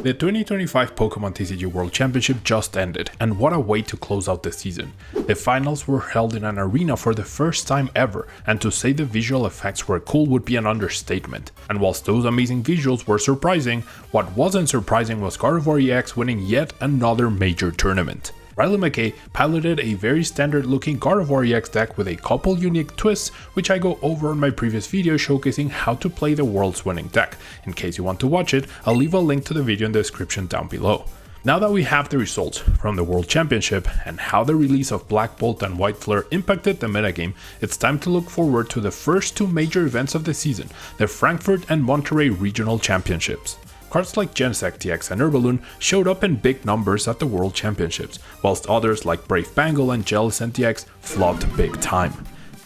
The 2025 Pokemon TCG World Championship just ended, and what a way to close out the season. The finals were held in an arena for the first time ever, and to say the visual effects were cool would be an understatement. And whilst those amazing visuals were surprising, what wasn't surprising was Gardevoir EX winning yet another major tournament. Riley McKay piloted a very standard looking Gardevoir EX deck with a couple unique twists, which I go over in my previous video showcasing how to play the world's winning deck. In case you want to watch it, I'll leave a link to the video in the description down below. Now that we have the results from the World Championship and how the release of Black Bolt and White Flare impacted the metagame, it's time to look forward to the first two major events of the season, the Frankfurt and Monterrey Regional Championships. Cards like Genesect TX and Herballoon showed up in big numbers at the World Championships, whilst others like Brave Bangle and Jellicent TX flopped big time.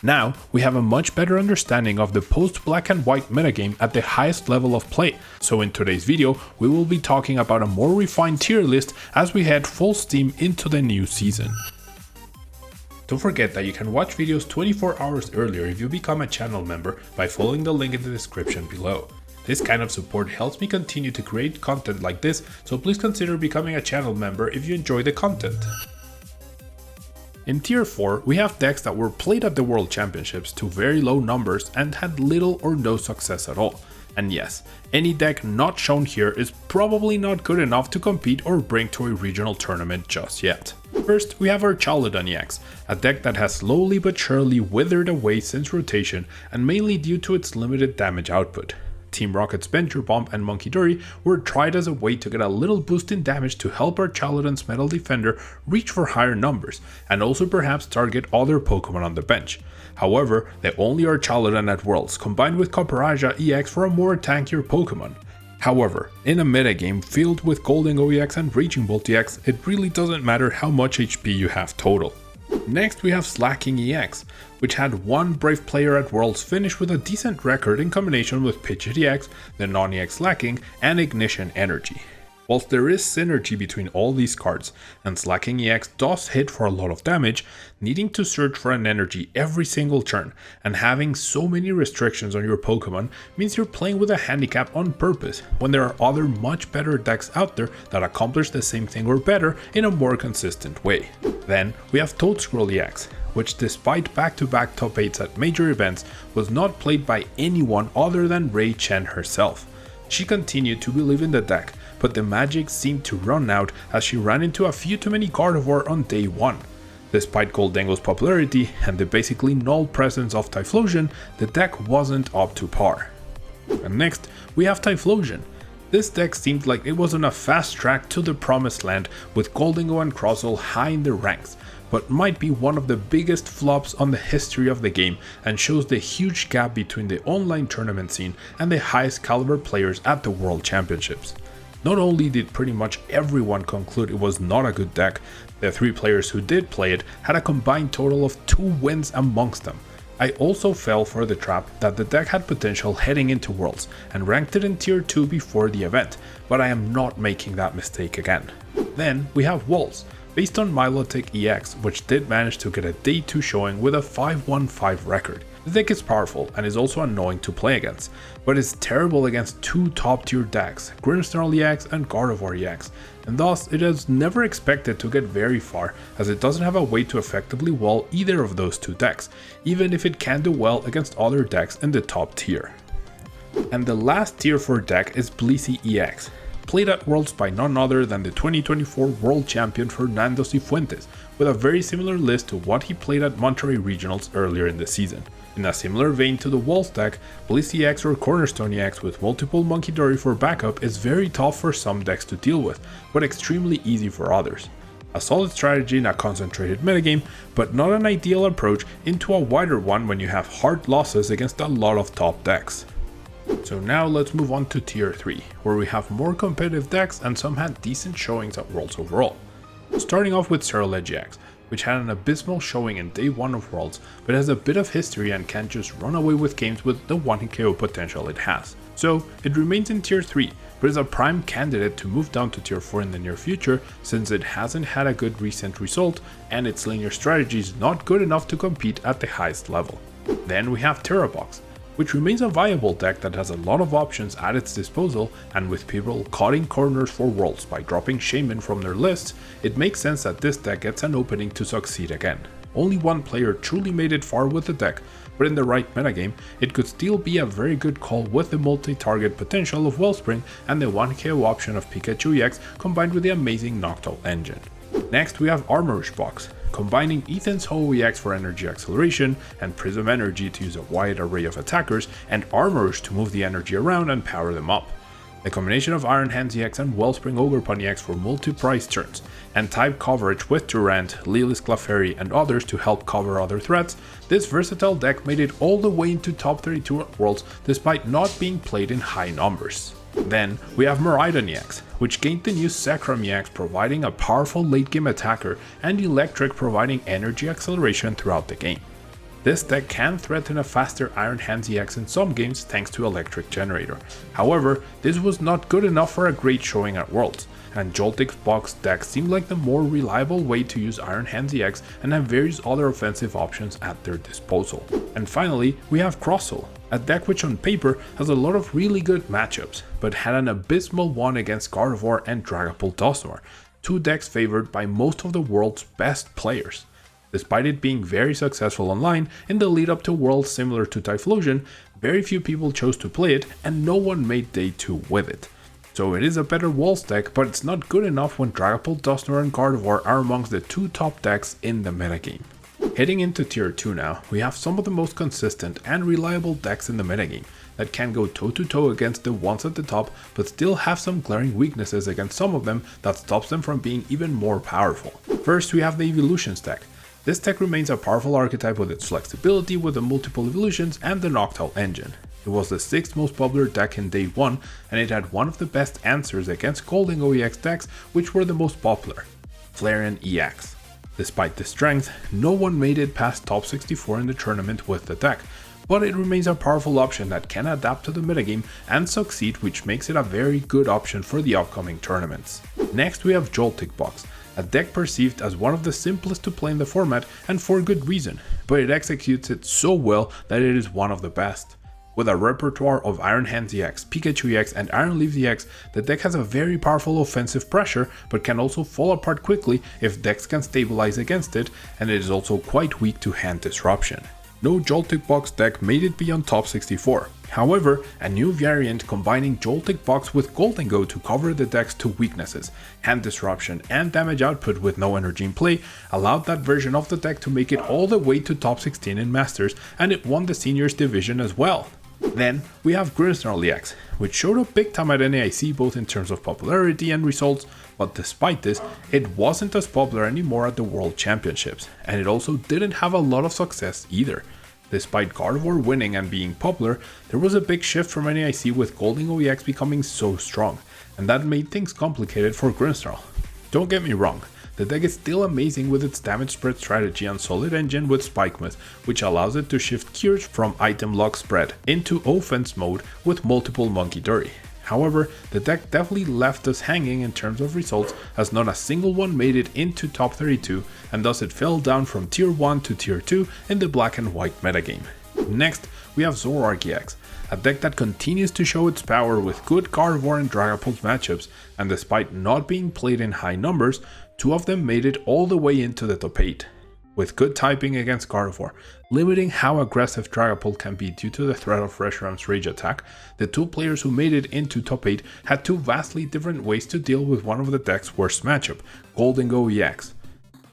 Now, we have a much better understanding of the post-black and white metagame at the highest level of play, so in today's video, we will be talking about a more refined tier list as we head full steam into the new season. Don't forget that you can watch videos 24 hours earlier if you become a channel member by following the link in the description below. This kind of support helps me continue to create content like this, so please consider becoming a channel member if you enjoy the content. In Tier 4, we have decks that were played at the World Championships to very low numbers and had little or no success at all. And yes, any deck not shown here is probably not good enough to compete or bring to a regional tournament just yet. First, we have our Charlatan EX, a deck that has slowly but surely withered away since rotation and mainly due to its limited damage output. Team Rocket's Venture Bomb and Monkey Dory were tried as a way to get a little boost in damage to help our Charlatan's Metal Defender reach for higher numbers, and also perhaps target other Pokemon on the bench. However, they only are Charlatan at Worlds, combined with Copperaja EX for a more tankier Pokemon. However, in a metagame filled with Gholdengo EX and Raging Bolt EX, it really doesn't matter how much HP you have total. Next we have Slacking EX, which had one Brave player at Worlds finish with a decent record in combination with Pidgeot EX, the non-EX Slacking, and Ignition Energy. Whilst there is synergy between all these cards, and Slacking EX does hit for a lot of damage, needing to search for an energy every single turn and having so many restrictions on your Pokemon means you're playing with a handicap on purpose, when there are other much better decks out there that accomplish the same thing or better in a more consistent way. Then we have Toadscroll EX, which despite back-to-back top 8s at major events was not played by anyone other than Ray Chen herself. She continued to believe in the deck, but the magic seemed to run out as she ran into a few too many Gardevoir on day 1. Despite Gholdengo's popularity and the basically null presence of Typhlosion, the deck wasn't up to par. And next, we have Typhlosion. This deck seemed like it was on a fast track to the promised land with Gholdengo and Crozzel high in the ranks, but might be one of the biggest flops on the history of the game and shows the huge gap between the online tournament scene and the highest caliber players at the World Championships. Not only did pretty much everyone conclude it was not a good deck, the 3 players who did play it had a combined total of 2 wins amongst them. I also fell for the trap that the deck had potential heading into Worlds and ranked it in Tier 2 before the event, but I am not making that mistake again. Then we have Walls, based on Milotic EX, which did manage to get a Day 2 showing with a 5-1-5 record. The deck is powerful and is also annoying to play against, but is terrible against 2 top tier decks, Grimmsnarl EX and Gardevoir EX, and thus it is never expected to get very far as it doesn't have a way to effectively wall either of those 2 decks, even if it can do well against other decks in the top tier. And the last tier 4 deck is Blissey EX, played at Worlds by none other than the 2024 World Champion Fernando Cifuentes, with a very similar list to what he played at Monterrey Regionals earlier in the season. In a similar vein to the Walls deck, Blissey EX or Cornerstone EX with multiple Monkey Dory for backup is very tough for some decks to deal with, but extremely easy for others. A solid strategy in a concentrated metagame, but not an ideal approach into a wider one when you have hard losses against a lot of top decks. So now let's move on to Tier 3, where we have more competitive decks and some had decent showings at Worlds overall. Starting off with Ceruledge EX, which had an abysmal showing in day 1 of Worlds, but has a bit of history and can't just run away with games with the 1-hit KO potential it has. So it remains in Tier 3, but is a prime candidate to move down to Tier 4 in the near future since it hasn't had a good recent result and its linear strategy is not good enough to compete at the highest level. Then we have Terrabox, which remains a viable deck that has a lot of options at its disposal, and with people cutting corners for Worlds by dropping Shaman from their lists, it makes sense that this deck gets an opening to succeed again. Only one player truly made it far with the deck, but in the right metagame, it could still be a very good call with the multi-target potential of Wellspring and the 1 KO option of Pikachu EX combined with the amazing Noctowl engine. Next we have Armorish Box, combining Ethan's Ho EX for energy acceleration and Prism Energy to use a wide array of attackers and Armorish to move the energy around and power them up. The combination of Iron Hands EX and Wellspring Ogerpon EX for multi-price turns, and type coverage with Durant, Lilis Clefairy and others to help cover other threats, this versatile deck made it all the way into top 32 at Worlds despite not being played in high numbers. Then we have Miraidon EX, which gained the new Sacrum EX providing a powerful late game attacker and Electric providing energy acceleration throughout the game. This deck can threaten a faster Iron Hands EX in some games thanks to Electric Generator. However, this was not good enough for a great showing at Worlds, and Joltik's box deck seemed like the more reliable way to use Iron Hands EX and have various other offensive options at their disposal. And finally, we have Crossowl, a deck which on paper has a lot of really good matchups, but had an abysmal one against Gardevoir and Dragapult Dusknoir, two decks favored by most of the world's best players. Despite it being very successful online in the lead up to Worlds similar to Typhlosion, very few people chose to play it and no one made day 2 with it. So it is a better Worlds deck, but it's not good enough when Dragapult, Dusknoir and Gardevoir are amongst the 2 top decks in the metagame. Heading into tier 2 now, we have some of the most consistent and reliable decks in the metagame that can go toe to toe against the ones at the top but still have some glaring weaknesses against some of them that stops them from being even more powerful. First we have the Evolutions deck. This deck remains a powerful archetype with its flexibility with the multiple evolutions and the Noctowl engine. It was the 6th most popular deck in day 1 and it had one of the best answers against Gholdengo EX decks which were the most popular, Flareon EX. Despite this strength, no one made it past top 64 in the tournament with the deck, but it remains a powerful option that can adapt to the metagame and succeed, which makes it a very good option for the upcoming tournaments. Next we have Joltik Box, a deck perceived as one of the simplest to play in the format and for good reason, but it executes it so well that it is one of the best. With a repertoire of Iron Hands EX, Pikachu EX and Iron Leaves EX, the deck has a very powerful offensive pressure but can also fall apart quickly if decks can stabilize against it, and it is also quite weak to hand disruption. No Joltik Box deck made it beyond top 64. However, a new variant combining Joltik Box with Gholdengo to cover the deck's 2 weaknesses, hand disruption and damage output with no energy in play, allowed that version of the deck to make it all the way to top 16 in Masters, and it won the Seniors division as well. Then we have Grimmsnarl EX, which showed up big time at NAIC both in terms of popularity and results, but despite this, it wasn't as popular anymore at the World Championships, and it also didn't have a lot of success either. Despite Gardevoir winning and being popular, there was a big shift from NAIC with Gholdengo EX becoming so strong, and that made things complicated for Grimmsnarl. Don't get me wrong, the deck is still amazing with its damage spread strategy and solid engine with Spikemuth, which allows it to shift gears from item lock spread into offense mode with multiple Munkidori. However, the deck definitely left us hanging in terms of results as not a single one made it into top 32, and thus it fell down from tier 1 to tier 2 in the black and white metagame. Next, we have Zoroark EX, a deck that continues to show its power with good Gardevoir and Dragapult matchups, and despite not being played in high numbers, 2 of them made it all the way into the top 8. With good typing against Gardevoir, limiting how aggressive Dragapult can be due to the threat of Reshiram's Rage attack, the 2 players who made it into top 8 had 2 vastly different ways to deal with one of the deck's worst matchup, Gholdengo EX.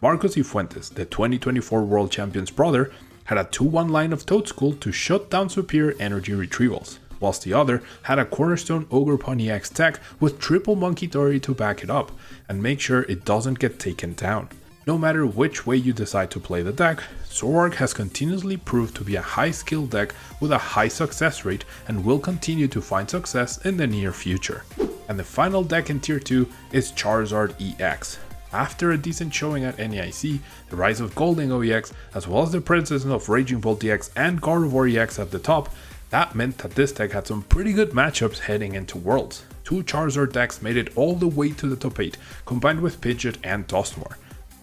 Marcos Cifuentes, the 2024 World Champion's brother, had a 2-1 line of Toadschool to shut down superior energy retrievals, whilst the other had a cornerstone Ogerpon EX deck with triple Munkidori to back it up and make sure it doesn't get taken down. No matter which way you decide to play the deck, Zoroark has continuously proved to be a high skill deck with a high success rate and will continue to find success in the near future. And the final deck in tier 2 is Charizard EX. After a decent showing at NAIC, the rise of Gholdengo EX, as well as the presence of Raging Bolt EX and Gardevoir EX at the top, that meant that this deck had some pretty good matchups heading into Worlds. 2 Charizard decks made it all the way to the top 8, combined with Pidgeot and Dusknoir.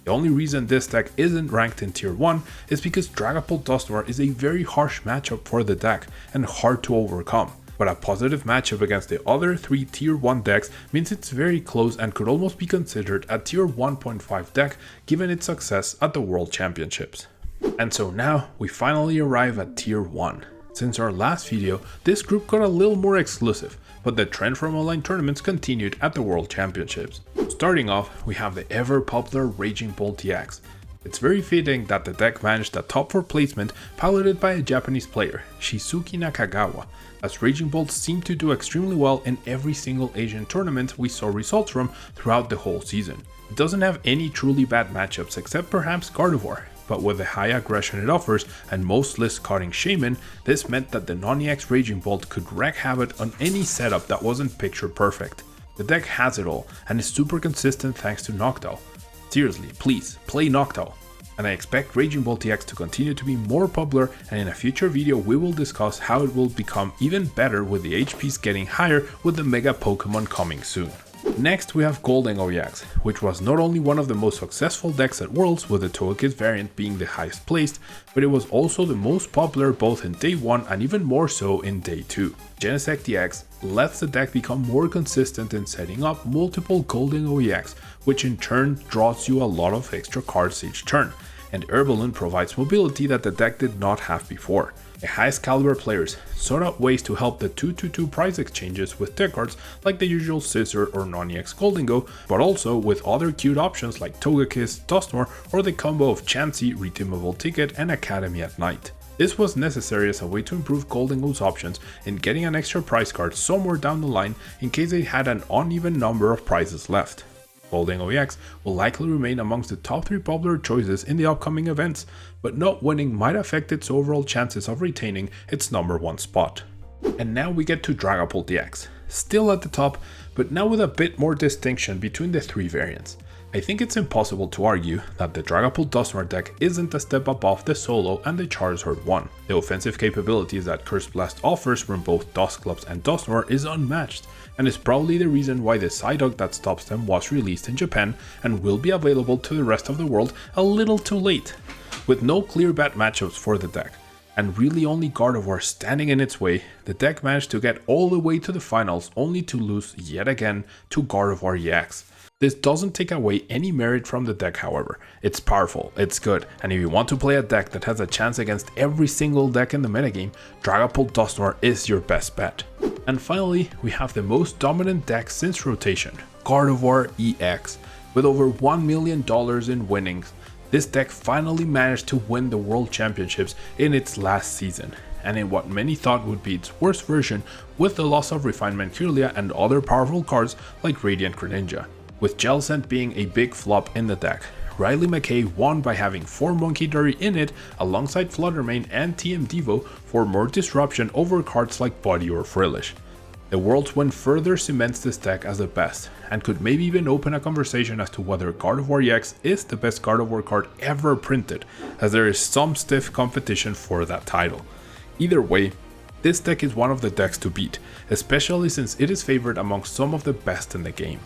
The The only reason this deck isn't ranked in tier 1 is because Dragapult Dusknoir is a very harsh matchup for the deck and hard to overcome. But a positive matchup against the other 3 tier 1 decks means it's very close and could almost be considered a tier 1.5 deck given its success at the World Championships. And so now we finally arrive at tier 1. Since our last video, this group got a little more exclusive, but the trend from online tournaments continued at the World Championships. Starting off, we have the ever popular Raging Bolt TX. It's very fitting that the deck managed a top 4 placement piloted by a Japanese player, Shizuki Nakagawa, as Raging Bolt seemed to do extremely well in every single Asian tournament we saw results from throughout the whole season. It doesn't have any truly bad matchups except perhaps Gardevoir, but with the high aggression it offers and most lists cutting Shaman, this meant that the non-EX Raging Bolt could wreak havoc on any setup that wasn't picture perfect. The deck has it all and is super consistent thanks to Noctowl. Seriously, please, play Noctowl. And I expect Raging Bolt TX to continue to be more popular, and in a future video we will discuss how it will become even better with the HPs getting higher with the Mega Pokemon coming soon. Next we have Gholdengo EX, which was not only one of the most successful decks at Worlds with the Togekiss variant being the highest placed, but it was also the most popular both in day 1 and even more so in day 2. Genesect EX lets the deck become more consistent in setting up multiple Gholdengo EX, which in turn draws you a lot of extra cards each turn, and Herbalion provides mobility that the deck did not have before. The highest caliber players sought out ways to help the 2-2-2 prize exchanges with deck cards like the usual Scissor or non-EX Gholdengo, but also with other cute options like Togekiss, Dusknoir, or the combo of Chansey, Redeemable Ticket, and Academy at Night. This was necessary as a way to improve Gholdengo's options in getting an extra prize card somewhere down the line in case they had an uneven number of prizes left. Gholdengo EX will likely remain amongst the top 3 popular choices in the upcoming events, but not winning might affect its overall chances of retaining its number 1 spot. And now we get to Dragapult EX, still at the top, but now with a bit more distinction between the 3 variants. I think it's impossible to argue that the Dragapult Dusknoir deck isn't a step above the Solo and the Charizard one. The offensive capabilities that Curse Blast offers from both Dusclops and Dusknoir is unmatched, and is probably the reason why the Psyduck that stops them was released in Japan and will be available to the rest of the world a little too late. With no clear bad matchups for the deck, and really only Gardevoir standing in its way, the deck managed to get all the way to the finals only to lose yet again to Gardevoir EX. This doesn't take away any merit from the deck, however. It's powerful, it's good, and if you want to play a deck that has a chance against every single deck in the metagame, Dragapult Dusknoir is your best bet. And finally, we have the most dominant deck since rotation, Gardevoir EX. With over $1 million in winnings, this deck finally managed to win the World Championships in its last season, and in what many thought would be its worst version with the loss of Refinement Kirlia and other powerful cards like Radiant Greninja. With Gel Scent being a big flop in the deck, Riley McKay won by having 4 Monkey in it alongside Fluttermane and TM Devo for more disruption over cards like Buddy or Frillish. The World's win further cements this deck as the best, and could maybe even open a conversation as to whether Gardevoir EX is the best Gardevoir card ever printed, as there is some stiff competition for that title. Either way, this deck is one of the decks to beat, especially since it is favored amongst some of the best in the game.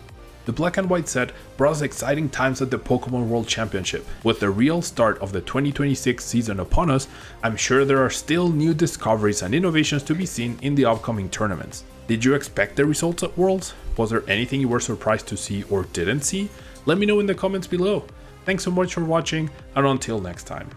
The Black and White set brought us exciting times at the Pokemon World Championship. With the real start of the 2026 season upon us, I'm sure there are still new discoveries and innovations to be seen in the upcoming tournaments. Did you expect the results at Worlds? Was there anything you were surprised to see or didn't see? Let me know in the comments below. Thanks so much for watching, and until next time.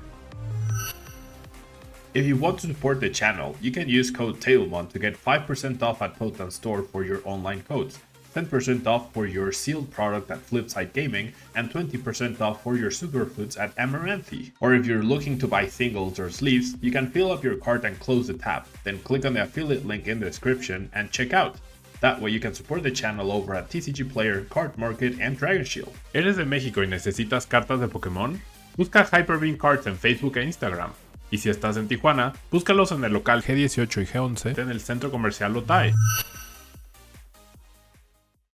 If you want to support the channel, you can use code tablemon to get 5% off at Potent Store for your online codes, 10% off for your sealed product at Flipside Gaming, and 20% off for your superfoods at Amaranthi. Or if you're looking to buy singles or sleeves, you can fill up your cart and close the tab, then click on the affiliate link in the description and check out. That way you can support the channel over at TCG Player, Card Market, and Dragon Shield. ¿Eres de México y necesitas cartas de Pokémon? Busca Hyperbeam Cards en Facebook e Instagram. Y si estás en Tijuana, búscalos en el local G18 y G11 en el centro comercial Otay.